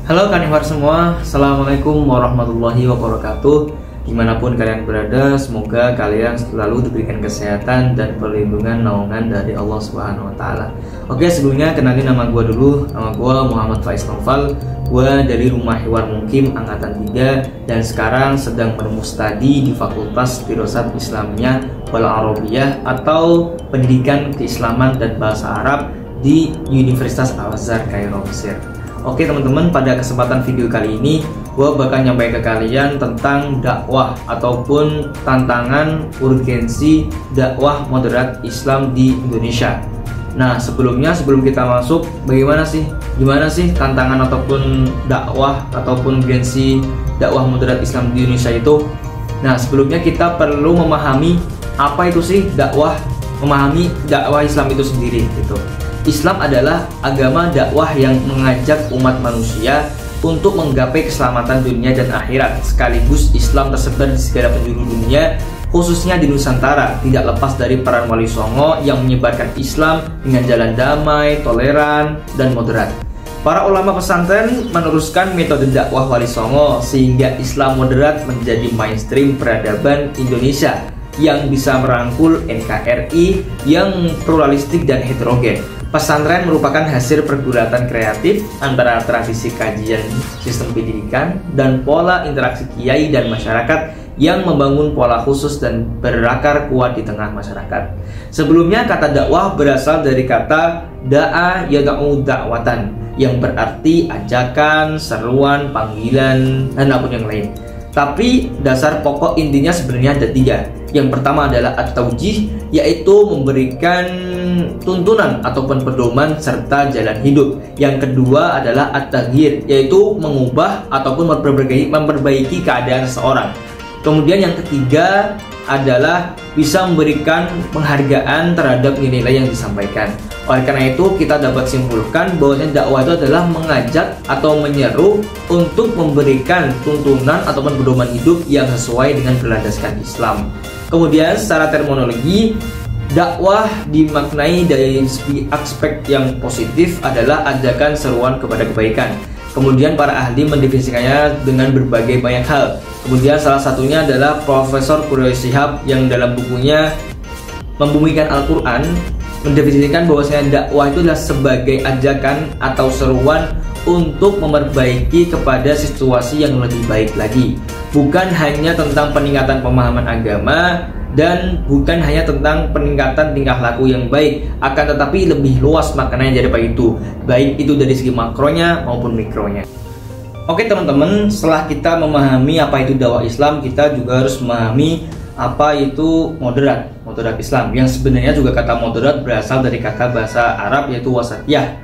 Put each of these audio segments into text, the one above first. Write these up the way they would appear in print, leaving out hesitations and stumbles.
Halo Kanihwar semua, Assalamualaikum warahmatullahi wabarakatuh. Dimanapun kalian berada, semoga kalian selalu diberikan kesehatan dan perlindungan naungan dari Allah Subhanahu wa Ta'ala. Oke, sebelumnya kenalin nama gue dulu. Nama gue Muhammad Faiz Noval. Gue dari Rumah Hiwar Mukim Angkatan 3 dan sekarang sedang bermustadi di Fakultas Dirosat Islamiyah wal Arabiyah atau Pendidikan Keislaman dan Bahasa Arab di Universitas Al-Azhar Kairo, Mesir. Oke teman-teman, pada kesempatan video kali ini gue bakal nyampein ke kalian tentang dakwah ataupun tantangan urgensi dakwah moderat Islam di Indonesia. Nah sebelum kita masuk, gimana sih tantangan ataupun dakwah ataupun urgensi dakwah moderat Islam di Indonesia itu? Nah sebelumnya kita perlu memahami apa itu sih dakwah, memahami dakwah Islam itu sendiri gitu. Islam adalah agama dakwah yang mengajak umat manusia untuk menggapai keselamatan dunia dan akhirat. Sekaligus Islam tersebar di segala penjuru dunia, khususnya di Nusantara, tidak lepas dari peran Wali Songo yang menyebarkan Islam dengan jalan damai, toleran, dan moderat. Para ulama pesantren meneruskan metode dakwah Wali Songo sehingga Islam moderat menjadi mainstream peradaban Indonesia yang bisa merangkul NKRI yang pluralistik dan heterogen. Pesantren merupakan hasil pergulatan kreatif antara tradisi kajian sistem pendidikan dan pola interaksi kiai dan masyarakat yang membangun pola khusus dan berakar kuat di tengah masyarakat. Sebelumnya kata dakwah berasal dari kata da'a yada'u da'watan yang berarti ajakan, seruan, panggilan, dan apapun yang lain. Tapi dasar pokok intinya sebenarnya ada tiga. Yang pertama adalah at-taujih, yaitu memberikan tuntunan ataupun pedoman serta jalan hidup. Yang kedua adalah at-taghyir, yaitu mengubah ataupun memperbaiki keadaan seseorang. Kemudian yang ketiga adalah bisa memberikan penghargaan terhadap nilai-nilai yang disampaikan. Oleh karena itu kita dapat simpulkan bahwa dakwah itu adalah mengajak atau menyeru untuk memberikan tuntunan ataupun pedoman hidup yang sesuai dengan berlandaskan Islam. Kemudian secara terminologi, dakwah dimaknai dari aspek yang positif adalah ajakan seruan kepada kebaikan. Kemudian para ahli mendefinisikannya dengan berbagai banyak hal. Kemudian salah satunya adalah Profesor Quraish Shihab yang dalam bukunya Membumikan Al-Quran mendefinisikan bahwasanya dakwah itu adalah sebagai ajakan atau seruan untuk memperbaiki kepada situasi yang lebih baik lagi. Bukan hanya tentang peningkatan pemahaman agama dan bukan hanya tentang peningkatan tingkah laku yang baik, akan tetapi lebih luas maknanya daripada itu, baik itu dari segi makronya maupun mikronya. Oke teman-teman, setelah kita memahami apa itu dakwah Islam, kita juga harus memahami apa itu moderat Islam, yang sebenarnya juga kata moderat berasal dari kata bahasa Arab yaitu wasatiyah,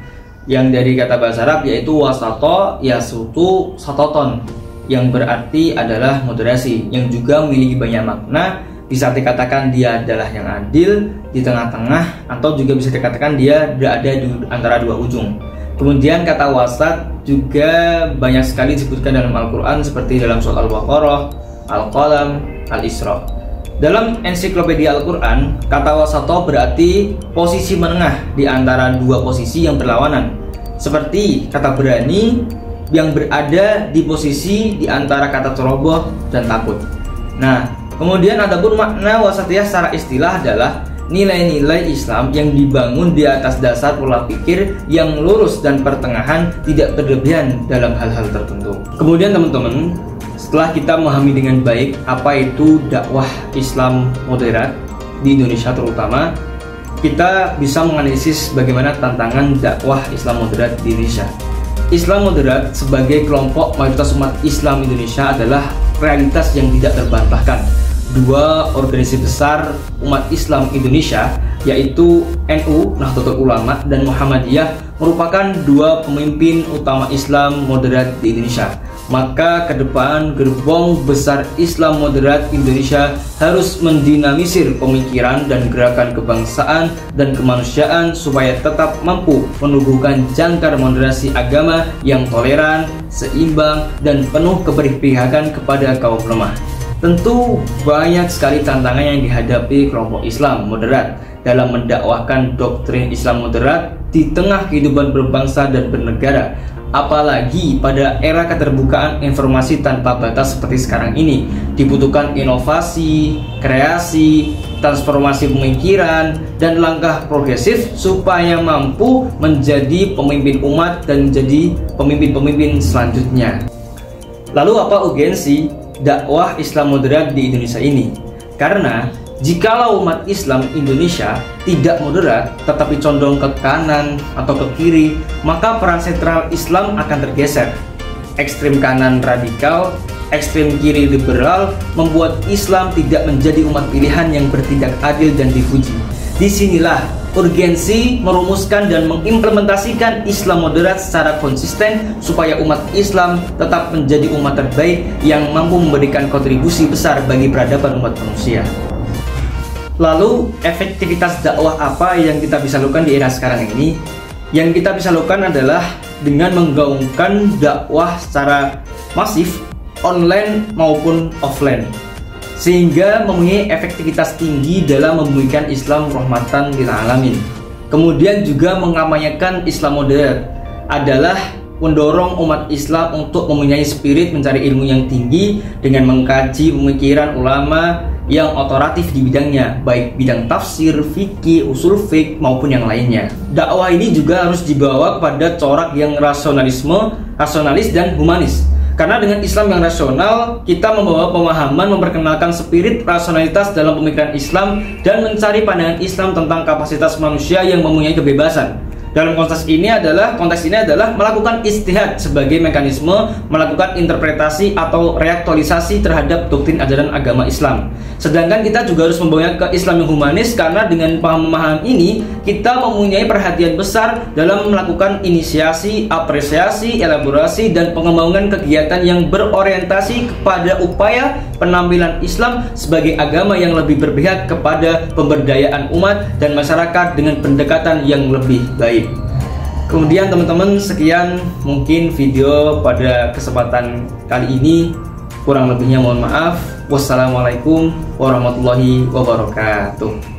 yang dari kata bahasa Arab yaitu wasato yasutu satoton, yang berarti adalah moderasi, yang juga memiliki banyak makna. Bisa dikatakan dia adalah yang adil di tengah-tengah, atau juga bisa dikatakan dia berada di antara dua ujung. Kemudian kata wasat juga banyak sekali disebutkan dalam Al-Quran seperti dalam surat Al-Baqarah, Al-Qalam, Al-Isra. Dalam ensiklopedia Al-Quran, kata wasato berarti posisi menengah di antara dua posisi yang berlawanan, seperti kata berani yang berada di posisi di antara kata ceroboh dan takut. Nah, kemudian adapun makna wasatiyah secara istilah adalah nilai-nilai Islam yang dibangun di atas dasar pola pikir yang lurus dan pertengahan, tidak berlebihan dalam hal-hal tertentu. Kemudian teman-teman, setelah kita memahami dengan baik apa itu dakwah Islam moderat di Indonesia terutama, kita bisa menganalisis bagaimana tantangan dakwah Islam moderat di Indonesia. Islam moderat sebagai kelompok mayoritas umat Islam Indonesia adalah realitas yang tidak terbantahkan. Dua organisasi besar umat Islam Indonesia, yaitu NU Nahdlatul Ulama dan Muhammadiyah, merupakan dua pemimpin utama Islam moderat di Indonesia. Maka ke depan gerbong besar Islam moderat Indonesia harus mendinamisir pemikiran dan gerakan kebangsaan dan kemanusiaan supaya tetap mampu menumbuhkan jangkar moderasi agama yang toleran, seimbang, dan penuh keberpihakan kepada kaum lemah. Tentu banyak sekali tantangan yang dihadapi kelompok Islam moderat dalam mendakwahkan doktrin Islam moderat di tengah kehidupan berbangsa dan bernegara. Apalagi pada era keterbukaan informasi tanpa batas seperti sekarang ini, dibutuhkan inovasi, kreasi, transformasi pemikiran, dan langkah progresif supaya mampu menjadi pemimpin umat dan menjadi pemimpin-pemimpin selanjutnya. Lalu apa urgensi dakwah Islam moderat di Indonesia ini? Karena jikalau umat Islam Indonesia tidak moderat tetapi condong ke kanan atau ke kiri, maka peran sentral Islam akan tergeser. Ekstrem kanan radikal, ekstrem kiri liberal membuat Islam tidak menjadi umat pilihan yang bertindak adil dan dipuji. Disinilah urgensi merumuskan dan mengimplementasikan Islam moderat secara konsisten supaya umat Islam tetap menjadi umat terbaik yang mampu memberikan kontribusi besar bagi peradaban umat manusia. Lalu efektivitas dakwah apa yang kita bisa lakukan di era sekarang ini? Yang kita bisa lakukan adalah dengan menggaungkan dakwah secara masif, online maupun offline, sehingga mempunyai efektivitas tinggi dalam membumikan Islam rahmatan lil alamin. Kemudian juga mengamanyakan Islam moderat adalah mendorong umat Islam untuk mempunyai spirit mencari ilmu yang tinggi dengan mengkaji pemikiran ulama yang otoratif di bidangnya, baik bidang tafsir, fikih, usul fiqh maupun yang lainnya. Dakwah ini juga harus dibawa kepada corak yang rasionalis dan humanis. Karena dengan Islam yang rasional, kita membawa pemahaman memperkenalkan spirit rasionalitas dalam pemikiran Islam dan mencari pandangan Islam tentang kapasitas manusia yang mempunyai kebebasan. Dalam konteks ini adalah melakukan ijtihad sebagai mekanisme melakukan interpretasi atau reaktualisasi terhadap doktrin ajaran agama Islam. Sedangkan kita juga harus membawanya ke Islam yang humanis, karena dengan pemahaman ini kita mempunyai perhatian besar dalam melakukan inisiasi, apresiasi, elaborasi, dan pengembangan kegiatan yang berorientasi kepada upaya penampilan Islam sebagai agama yang lebih berpihak kepada pemberdayaan umat dan masyarakat dengan pendekatan yang lebih baik. Kemudian teman-teman, sekian mungkin video pada kesempatan kali ini. Kurang lebihnya mohon maaf. Wassalamualaikum warahmatullahi wabarakatuh.